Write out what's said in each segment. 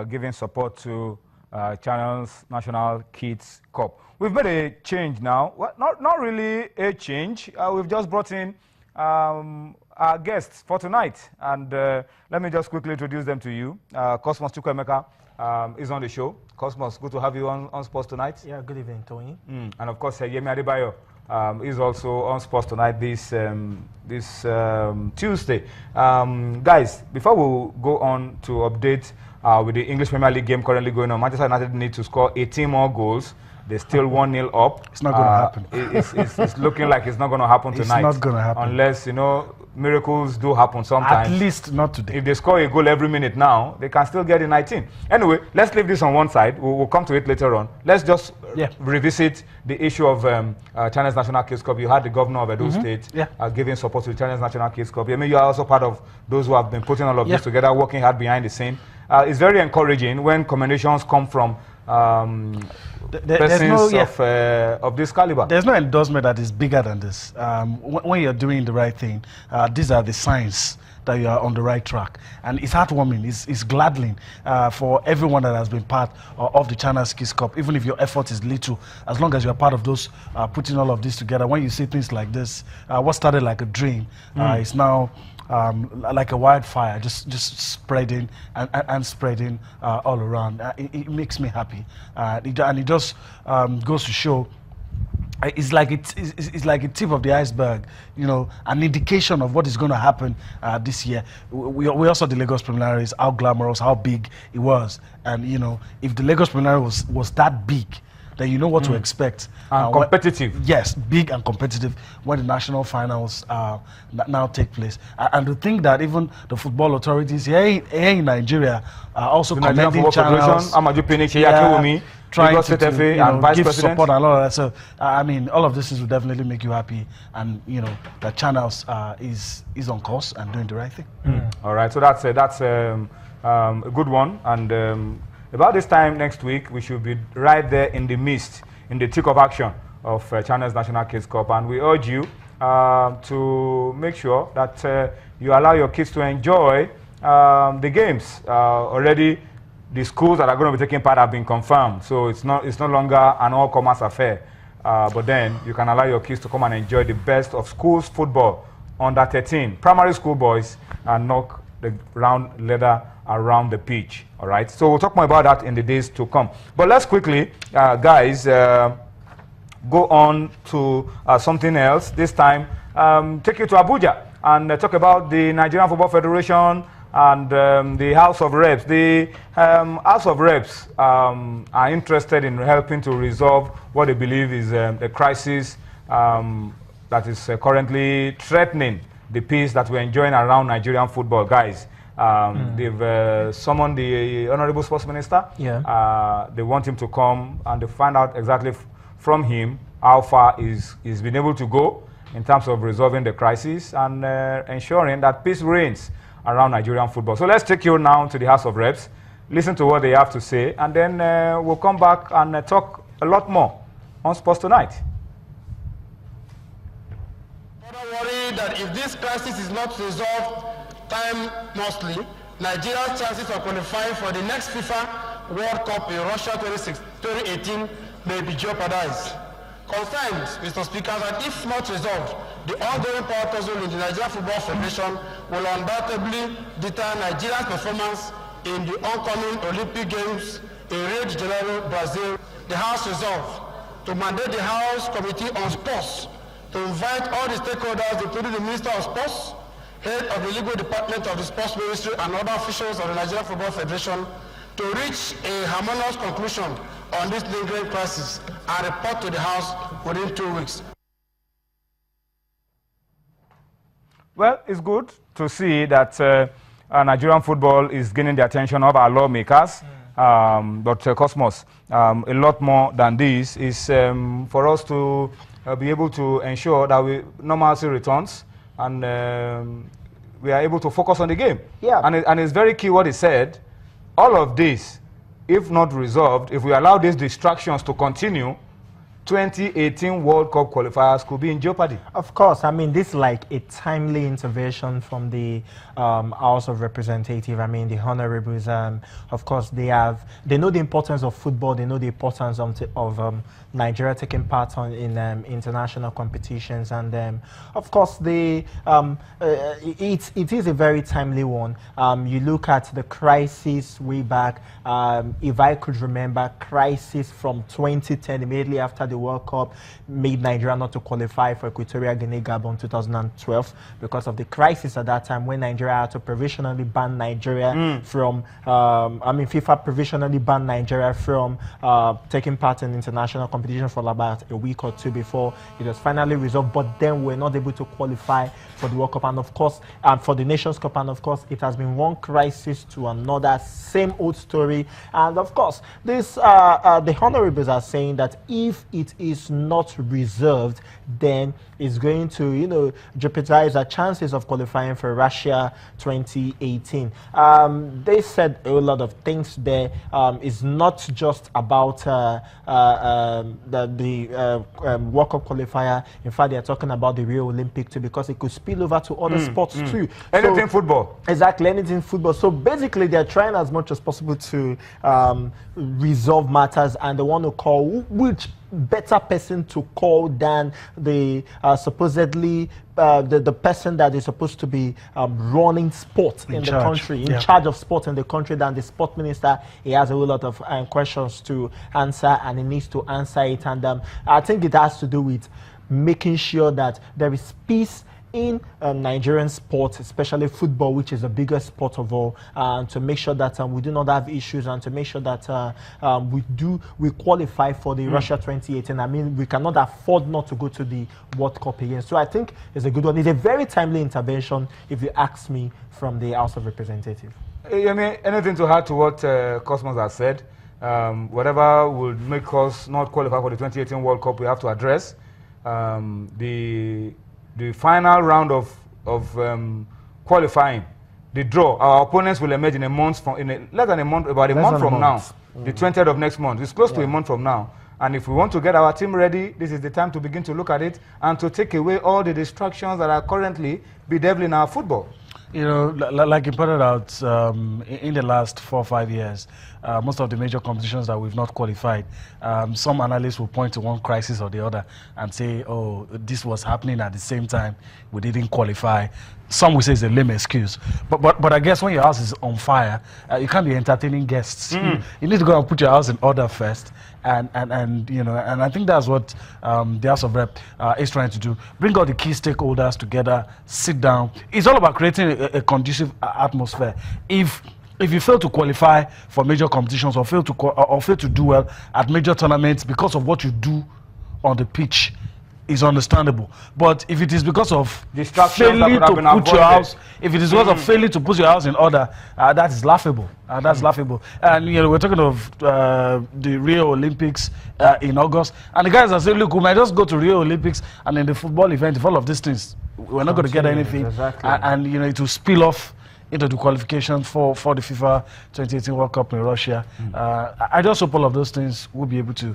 giving support to Channel's National Kids Cup. We've made a change now. Well, not really a change. We've just brought in our guests for tonight. And let me just quickly introduce them to you. Cosmos Chukwemeka is on the show. Cosmos, good to have you on Sports Tonight. Yeah, good evening, Tony. And of course, Yemi Adebayo is also on Sports Tonight this Tuesday. Guys, before we go on to update with the English Premier League game currently going on, Manchester United need to score 18 more goals. They're still 1-0 up. It's not going to happen. It's looking like it's not going to happen tonight. It's not going to happen. Unless, you know, miracles do happen sometimes. At least not today. If they score a goal every minute now, they can still get in 19. Anyway, let's leave this on one side. We'll come to it later on. Let's just revisit the issue of China's National Kids Cup. You had the governor of Edo State giving support to the China's National Kids Cup. I mean, you are also part of those who have been putting all of this together, working hard behind the scene. It's very encouraging when commendations come from persons of this caliber. There's no endorsement that is bigger than this. When you're doing the right thing, these are the signs that you are on the right track. And it's heartwarming, it's gladdening for everyone that has been part of the China's Kids Cup, even if your effort is little, as long as you're part of those putting all of this together. When you see things like this, what started like a dream is now like a wildfire, just spreading and spreading all around. It makes me happy, and it just goes to show. It's like a tip of the iceberg, you know, an indication of what is going to happen this year. We also the Lagos Preliminaries, how glamorous, how big it was, and you know, if the Lagos Preliminary was that big, then you know what to expect. And competitive. Yes, big and competitive when the national finals now take place. And to think that even the football authorities here in Nigeria are also commending channels, trying to give support and all of that. So, I mean, all of this will definitely make you happy. And, you know, that channels is on course and doing the right thing. All right, so that's a good one. And about this time next week, we should be right there in the midst, in the thick of action of China's National Kids Cup. And we urge you to make sure that you allow your kids to enjoy the games. Already, the schools that are going to be taking part have been confirmed. So it's no longer an all-commerce affair. But then you can allow your kids to come and enjoy the best of schools football under 13. Primary school boys and knock the round leather around the pitch. All right, so we'll talk more about that in the days to come. But let's quickly, guys, go on to something else. This time, take you to Abuja and talk about the Nigerian Football Federation and the House of Reps. The House of Reps are interested in helping to resolve what they believe is a crisis that is currently threatening the peace that we're enjoying around Nigerian football, guys. They've summoned the Honorable Sports Minister. They want him to come and to find out exactly from him how far he's been able to go in terms of resolving the crisis and ensuring that peace reigns around Nigerian football. So let's take you now to the House of Reps, listen to what they have to say, and then we'll come back and talk a lot more on Sports Tonight. Worry that if this crisis is not resolved mostly, Nigeria's chances of qualifying for the next FIFA World Cup in Russia 2018 may be jeopardized. Concerns, Mr. Speaker, that if not resolved, the ongoing power tussle in the Nigerian Football Federation will undoubtedly deter Nigeria's performance in the oncoming Olympic Games in Rio de Janeiro, Brazil. The House resolved to mandate the House Committee on Sports to invite all the stakeholders, including the Minister of Sports, head of the legal department of the Sports Ministry, and other officials of the Nigerian Football Federation to reach a harmonious conclusion on this lingering crisis and report to the House within 2 weeks. Well, it's good to see that Nigerian football is gaining the attention of our lawmakers. But Cosmos, a lot more than this is for us to be able to ensure that normalcy returns and we are able to focus on the game. And it's very key what he said. All of this, if not resolved, if we allow these distractions to continue 2018 World Cup qualifiers could be in jeopardy. Of course, I mean, this is like a timely intervention from the House of Representatives. I mean, the honorables, of course, they know the importance of football, they know the importance of Nigeria taking part in international competitions, and of course, it is a very timely one. You look at the crisis way back, if I could remember, crisis from 2010, immediately after the World Cup, made Nigeria not to qualify for Equatorial Guinea Gabon 2012 because of the crisis at that time when Nigeria had to provisionally ban Nigeria from, FIFA provisionally banned Nigeria from taking part in international competition for about a week or two before it was finally resolved, but then we're not able to qualify for the World Cup and of course for the Nations Cup, and of course it has been one crisis to another, same old story. And of course this the honorables are saying that if it is not reserved, then it's going to jeopardize our chances of qualifying for Russia 2018. They said a lot of things there. It's not just about the World Cup qualifier. In fact, they're talking about the Rio Olympic too, because it could spill over to other sports too. Anything football. Exactly, anything football. So basically, they're trying as much as possible to resolve matters, and they want to call which better person to call than the supposedly the person that is supposed to be running sport in the country, in charge of sport in the country, than the sport minister. He has a whole lot of questions to answer, and he needs to answer it. And I think it has to do with making sure that there is peace in Nigerian sport, especially football, which is the biggest sport of all, to make sure that we do not have issues, and to make sure that we qualify for the Russia 2018. I mean, we cannot afford not to go to the World Cup again. So I think it's a good one. It's a very timely intervention, if you ask me, from the House of Representatives. I mean, anything to add to what Cosmos has said? Whatever would make us not qualify for the 2018 World Cup, we have to address. The final round of qualifying, the draw, our opponents will emerge in a month less than a month, about a month from now, the 20th of next month. It's close to a month from now. And if we want to get our team ready, this is the time to begin to look at it and to take away all the distractions that are currently bedeviling our football. Like you pointed out, in the last 4 or 5 years, most of the major competitions that we've not qualified, some analysts will point to one crisis or the other and say, oh, this was happening at the same time, we didn't qualify. Some will say it's a lame excuse. But I guess when your house is on fire, you can't be entertaining guests. You need to go and put your house in order first. And I think that's what the House of Rep is trying to do. Bring all the key stakeholders together, sit down. It's all about creating a conducive atmosphere. If you fail to qualify for major competitions or fail to do well at major tournaments because of what you do on the pitch, is understandable. But if it is because of failing to put your house, if it is because of failing to put your house in order, that is laughable. That's laughable. And we're talking of the Rio Olympics in August, and the guys are saying, look, we might just go to Rio Olympics, and in the football event, if all of these things, we're not going to get anything, and it will spill off into the qualification for the FIFA 2018 World Cup in Russia. I just hope all of those things will be able to.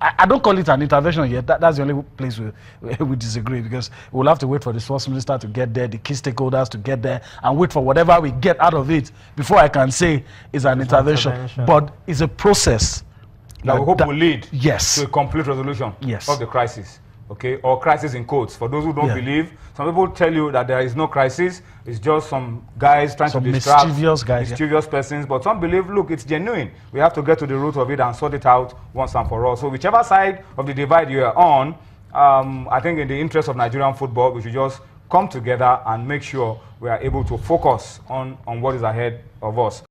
I don't call it an intervention yet. That's the only place we disagree, because we'll have to wait for the sports minister to get there, the key stakeholders to get there, and wait for whatever we get out of it before I can say it's an intervention. But it's a process that we hope will lead to a complete resolution of the crisis. Okay, or crisis in quotes. For those who don't believe, some people tell you that there is no crisis. It's just some guys trying to distract, mischievous persons. But some believe, look, it's genuine. We have to get to the root of it and sort it out once and for all. So whichever side of the divide you are on, I think in the interest of Nigerian football, we should just come together and make sure we are able to focus on what is ahead of us.